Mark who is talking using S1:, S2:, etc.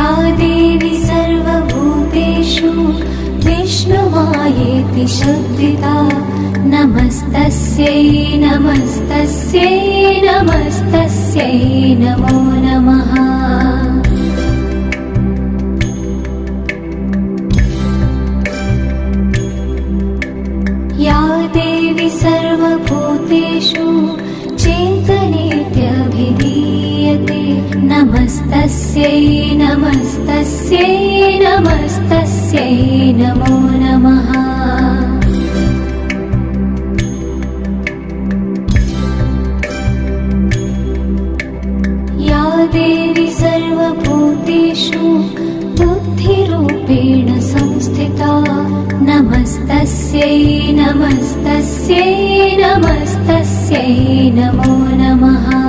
S1: या देवी सर्वभूतेषु विष्णुमायेति शब्दिता नमस्तस्यै नमस्तस्यै नमस्तस्यै नमो नमः। या देवी सर्वभूतेषु चेतनेत्यभिधीयते नमस्तस्यै नमस्तस्यै नमस्तस्यै नमो नमः। या देवी सर्वभूतेषु बुद्धिरूपेण संस्थिता नमस्तस्यै नमस्तस्यै नमस्तस्यै नमो नमः।